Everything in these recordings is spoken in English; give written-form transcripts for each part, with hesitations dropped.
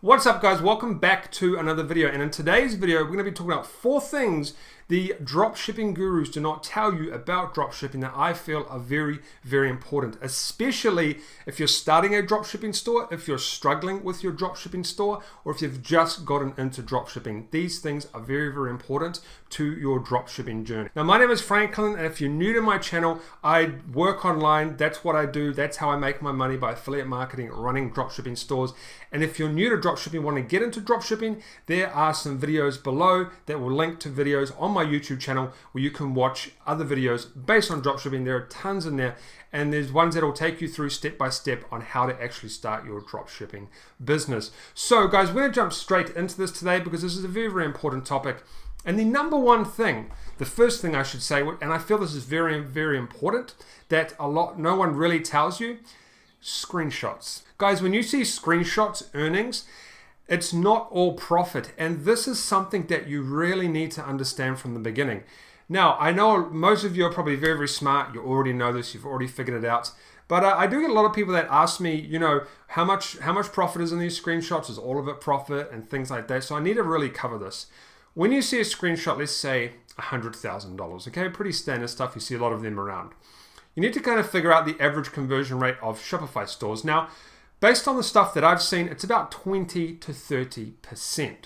What's up, guys? Welcome back to another video, and in today's video we're going to be talking about 4 things the dropshipping gurus do not tell you about dropshipping that I feel are very, very important, especially if you're starting a dropshipping store, if you're struggling with your dropshipping store, or if you've just gotten into dropshipping. These things are very, very important to your dropshipping journey. Now, my name is Franklin, and if you're new to my channel, I work online. That's what I do. That's how I make my money, by affiliate marketing, running dropshipping stores. And if you're new to dropshipping, want to get into dropshipping, there are some videos below that will link to videos on my YouTube channel where you can watch other videos based on dropshipping. There are tons in there, and there's ones that will take you through step by step on how to actually start your dropshipping business. So guys, we're going to jump straight into this today because this is a very, very important topic. And the number one thing, the first thing I should say, and I feel this is very, very important, that no one really tells you, screenshots. Guys, when you see screenshots earnings, it's not all profit, and this is something that you really need to understand from the beginning. Now, I know most of you are probably very, very smart. You already know this. You've already figured it out. But I do get a lot of people that ask me, you know, how much profit is in these screenshots? Is all of it profit and things like that? So I need to really cover this. When you see a screenshot, let's say $100,000, okay, pretty standard stuff. You see a lot of them around. You need to kind of figure out the average conversion rate of Shopify stores. Now, based on the stuff that I've seen, it's about 20 to 30%.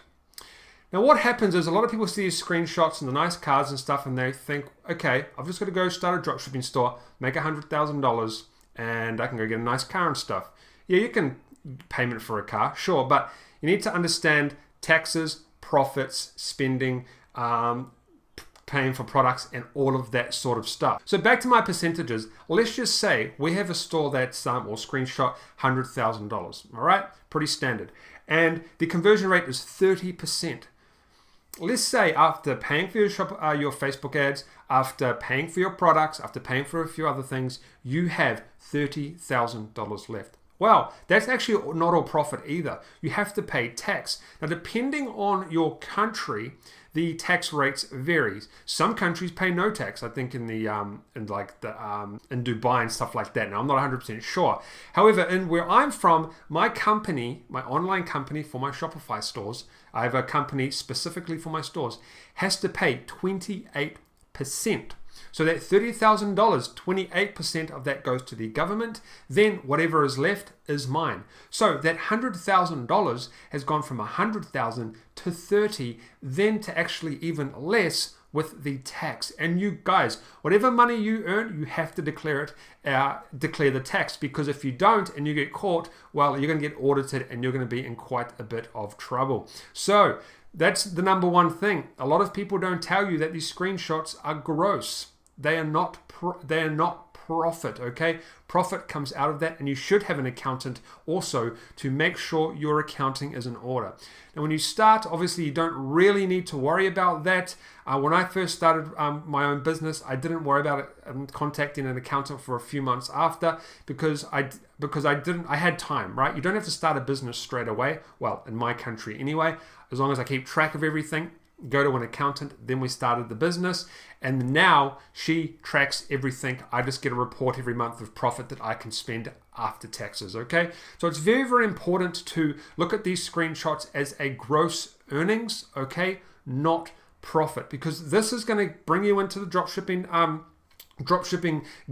Now, what happens is a lot of people see these screenshots and the nice cars and stuff, and they think, okay, I've just got to go start a dropshipping store, make $100,000, and I can go get a nice car and stuff. Yeah, you can payment for a car, sure, but you need to understand taxes, profits, spending, paying for products, and all of that sort of stuff. So back to my percentages. Let's just say we have a store that's or screenshot $100,000. All right, pretty standard, and the conversion rate is 30%. Let's say after paying for your Facebook ads, after paying for your products, after paying for a few other things, you have $30,000 left. Well, that's actually not all profit either. You have to pay tax. Now, depending on your country, the tax rates varies. Some countries pay no tax. I think in Dubai and stuff like that. Now, I'm not 100% sure. However, in where I'm from, my company, my online company for my Shopify stores, I have a company specifically for my stores, has to pay 28%. So that $30,000, 28% of that goes to the government. Then whatever is left is mine. So that $100,000 has gone from $100,000 to $30,000, then to actually even less with the tax. And you guys, whatever money you earn, you have to declare the tax, because if you don't and you get caught, well, you're going to get audited and you're going to be in quite a bit of trouble. So that's the number one thing. A lot of people don't tell you that these screenshots are gross. They are not profit, okay? Profit comes out of that, and you should have an accountant also to make sure your accounting is in order. Now, when you start, obviously you don't really need to worry about that. When I first started my own business, I didn't worry about it contacting an accountant for a few months after, because I had time, right? You don't have to start a business straight away. Well, in my country anyway, as long as I keep track of everything, go to an accountant. Then we started the business, and now she tracks everything. I just get a report every month of profit that I can spend after taxes, okay? So it's very, very important to look at these screenshots as a gross earnings, okay, not profit, because this is going to bring you into the dropshipping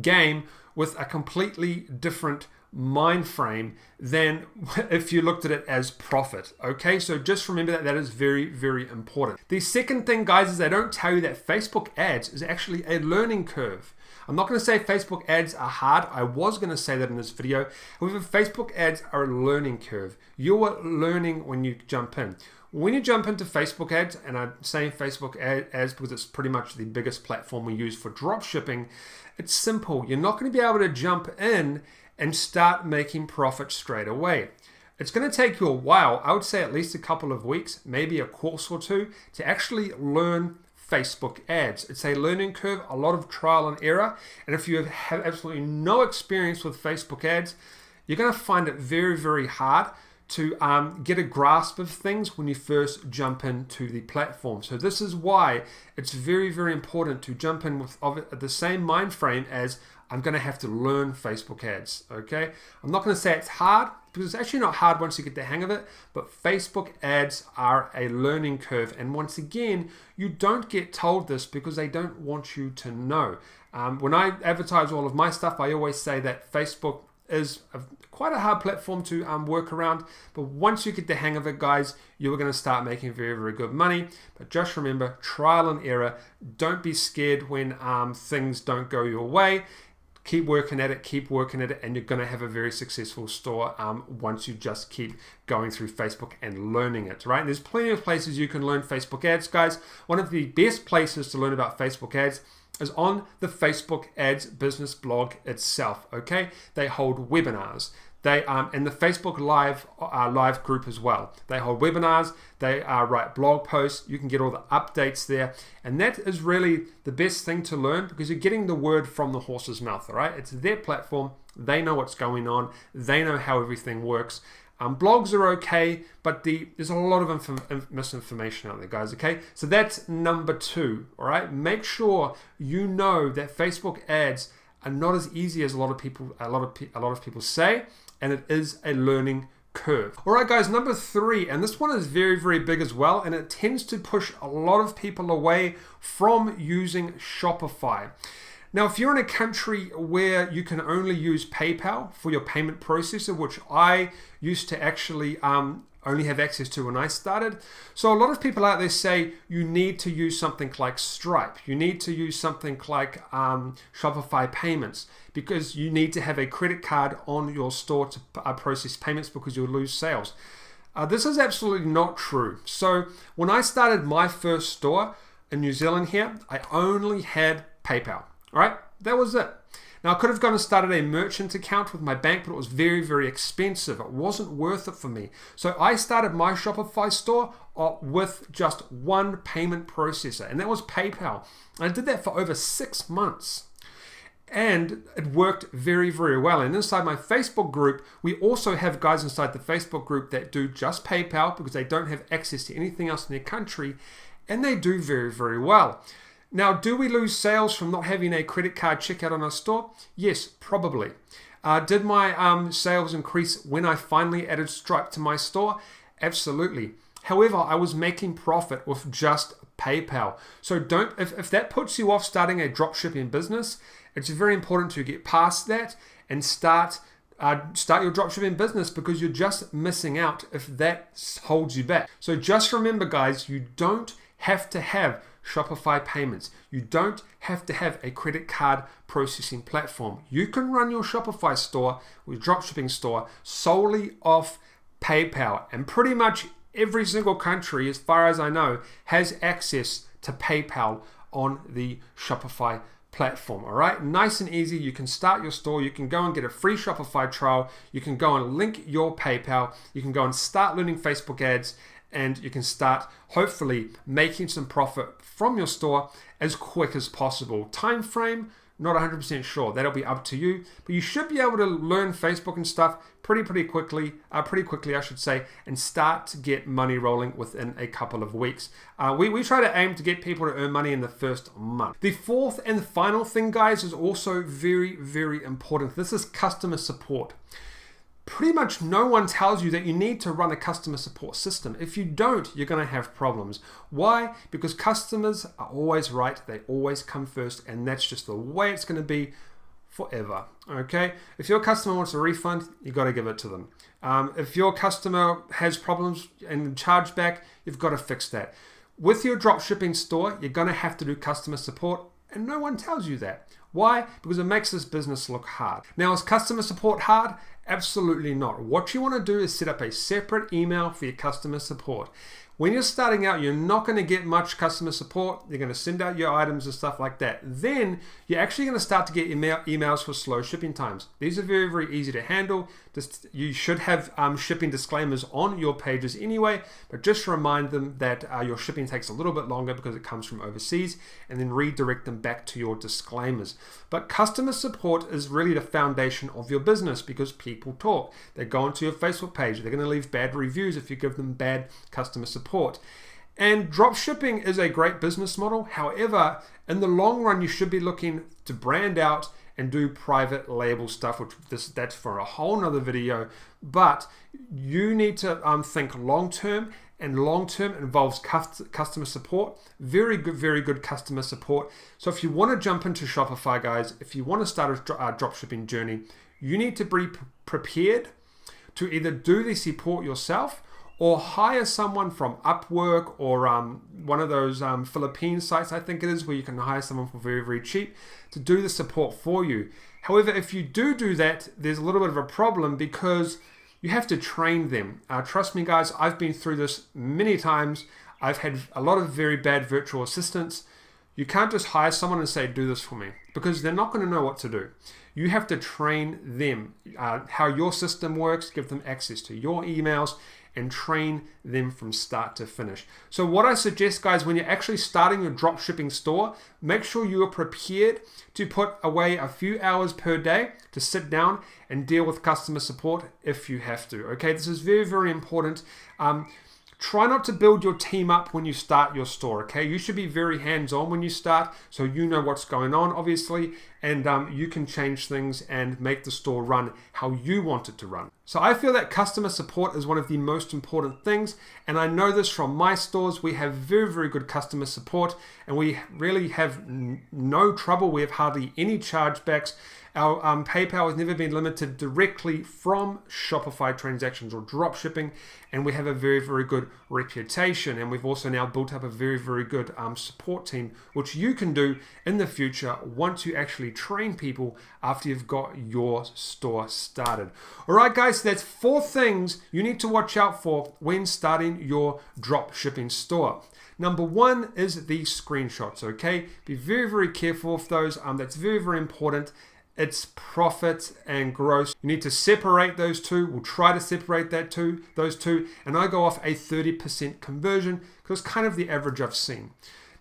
game with a completely different mind frame than if you looked at it as profit. Okay, so just remember that is very, very important. The second thing, guys, is they don't tell you that Facebook ads is actually a learning curve. I'm not going to say Facebook ads are hard. I was going to say that in this video. However, Facebook ads are a learning curve. You are learning when you jump in. When you jump into Facebook ads, and I'm saying Facebook ads because it's pretty much the biggest platform we use for dropshipping, it's simple. You're not going to be able to jump in and start making profit straight away. It's going to take you a while. I would say at least a couple of weeks, maybe a course or two, to actually learn Facebook ads. It's a learning curve, a lot of trial and error. And if you have absolutely no experience with Facebook ads, you're going to find it very, very hard to get a grasp of things when you first jump into the platform. So this is why it's very, very important to jump in with the same mind frame as I'm going to have to learn Facebook ads, okay? I'm not going to say it's hard, because it's actually not hard once you get the hang of it, but Facebook ads are a learning curve. And once again, you don't get told this because they don't want you to know. When I advertise all of my stuff, I always say that Facebook is quite a hard platform to work around, but once you get the hang of it, guys, you're going to start making very, very good money. But just remember, trial and error. Don't be scared when things don't go your way. Keep working at it, and you're going to have a very successful store once you just keep going through Facebook and learning it, right? And there's plenty of places you can learn Facebook ads, guys. One of the best places to learn about Facebook ads is on the Facebook ads business blog itself, okay? They hold webinars. They and the Facebook live group as well. They hold webinars. They write blog posts. You can get all the updates there, and that is really the best thing to learn because you're getting the word from the horse's mouth. All right, it's their platform. They know what's going on. They know how everything works. Blogs are okay, but there's a lot of misinformation out there, guys. Okay, so that's number 2. All right, make sure you know that Facebook ads are not as easy as a lot of people say, and it is a learning curve. All right, guys, number 3, and this one is very, very big as well, and it tends to push a lot of people away from using Shopify. Now, if you're in a country where you can only use PayPal for your payment processor, which I used to actually only have access to when I started. So a lot of people out there say you need to use something like Stripe. You need to use something like Shopify payments because you need to have a credit card on your store to process payments because you'll lose sales. This is absolutely not true. So when I started my first store in New Zealand here, I only had PayPal. All right, that was it. Now, I could have gone and started a merchant account with my bank, but it was very, very expensive. It wasn't worth it for me. So I started my Shopify store with just one payment processor, and that was PayPal. I did that for over 6 months. And it worked very, very well. And inside my Facebook group, we also have guys inside the Facebook group that do just PayPal because they don't have access to anything else in their country, and they do very, very well. Now, do we lose sales from not having a credit card checkout on our store? Yes, probably. Did my sales increase when I finally added Stripe to my store? Absolutely. However, I was making profit with just PayPal. So if that puts you off starting a dropshipping business, it's very important to get past that and start your dropshipping business because you're just missing out if that holds you back. So just remember, guys, you don't have to have Shopify payments. You don't have to have a credit card processing platform. You can run your Shopify store or your dropshipping store solely off PayPal. And pretty much every single country, as far as I know, has access to PayPal on the Shopify platform. All right, nice and easy. You can start your store. You can go and get a free Shopify trial. You can go and link your PayPal. You can go and start learning Facebook ads, and you can start hopefully making some profit from your store as quick as possible. Time frame, not 100% sure. That'll be up to you, but you should be able to learn Facebook and stuff pretty quickly, I should say, and start to get money rolling within a couple of weeks. We try to aim to get people to earn money in the first month. The fourth and final thing, guys, is also very, very important. This is customer support. Pretty much no one tells you that you need to run a customer support system. If you don't, you're going to have problems. Why? Because customers are always right. They always come first, and that's just the way it's going to be forever. Okay? If your customer wants a refund, you got to give it to them. If your customer has problems and chargeback, you've got to fix that. With your dropshipping store, you're going to have to do customer support, and no one tells you that. Why? Because it makes this business look hard. Now, is customer support hard? Absolutely not. What you want to do is set up a separate email for your customer support. When you're starting out, you're not going to get much customer support. You're going to send out your items and stuff like that. Then you're actually going to start to get emails for slow shipping times. These are very, very easy to handle. You should have shipping disclaimers on your pages anyway, but just remind them that your shipping takes a little bit longer because it comes from overseas, and then redirect them back to your disclaimers. But customer support is really the foundation of your business because people talk. They go onto your Facebook page. They're going to leave bad reviews if you give them bad customer support. And dropshipping is a great business model. However, in the long run, you should be looking to brand out and do private label stuff, which that's for a whole nother video. But you need to think long term, and long term involves customer support. Very good customer support. So if you want to jump into Shopify, guys, if you want to start a dropshipping journey, you need to be prepared to either do the support yourself or hire someone from Upwork or one of those Philippine sites, I think it is, where you can hire someone for very cheap to do the support for you. However, if you do that, there's a little bit of a problem because you have to train them. Trust me, guys, I've been through this many times. I've had a lot of very bad virtual assistants. You can't just hire someone and say, do this for me, because they're not going to know what to do. You have to train them how your system works, give them access to your emails, and train them from start to finish. So what I suggest, guys, when you're actually starting your dropshipping store, make sure you are prepared to put away a few hours per day to sit down and deal with customer support if you have to. Okay, this is very important. Try not to build your team up when you start your store, okay? You should be very hands-on when you start, so you know what's going on, obviously, and you can change things and make the store run how you want it to run. So I feel that customer support is one of the most important things, and I know this from my stores. We have very good customer support, and we really have no trouble. We have hardly any chargebacks. Our PayPal has never been limited directly from Shopify transactions or dropshipping, and we have a very good reputation. And we've also now built up a very good support team, which you can do in the future once you actually train people after you've got your store started. All right, guys, so that's 4 things you need to watch out for when starting your dropshipping store. Number 1 is the screenshots, okay? Be very careful of those. That's very important. It's profit and gross. You need to separate those two. We'll try to separate those two. And I go off a 30% conversion because it's kind of the average I've seen.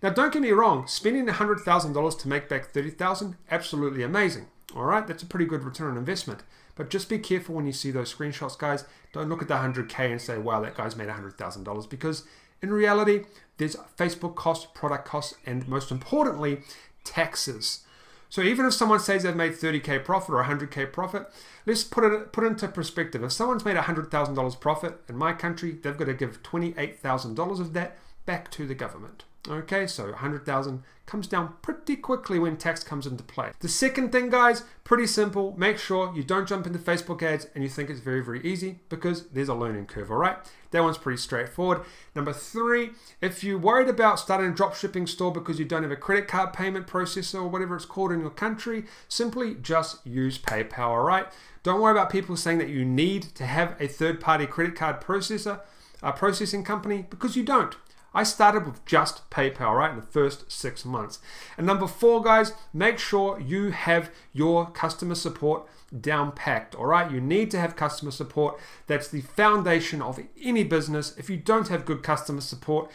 Now, don't get me wrong. Spending $100,000 to make back $30,000, absolutely amazing. All right, that's a pretty good return on investment. But just be careful when you see those screenshots, guys. Don't look at the 100K and say, wow, that guy's made $100,000, because in reality, there's Facebook costs, product costs, and most importantly, taxes. So even if someone says they've made 30K profit or 100K profit, let's put it into perspective. If someone's made $100,000 profit in my country, they've got to give $28,000 of that back to the government. Okay, so 100,000 comes down pretty quickly when tax comes into play. The second thing, guys, pretty simple. Make sure you don't jump into Facebook ads and you think it's very easy, because there's a learning curve, all right? That one's pretty straightforward. Number 3, if you're worried about starting a dropshipping store because you don't have a credit card payment processor or whatever it's called in your country, simply just use PayPal, all right? Don't worry about people saying that you need to have a third-party credit card processing company, because you don't. I started with just PayPal, right, in the first 6 months. And number 4, guys, make sure you have your customer support down packed, all right? You need to have customer support. That's the foundation of any business. If you don't have good customer support,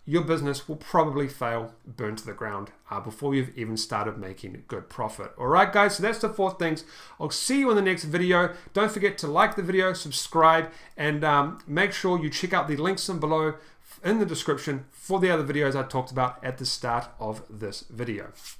your business will probably fail, burn to the ground before you've even started making good profit. All right, guys, so that's the 4 things. I'll see you in the next video. Don't forget to like the video, subscribe, and make sure you check out the links in below in the description for the other videos I talked about at the start of this video.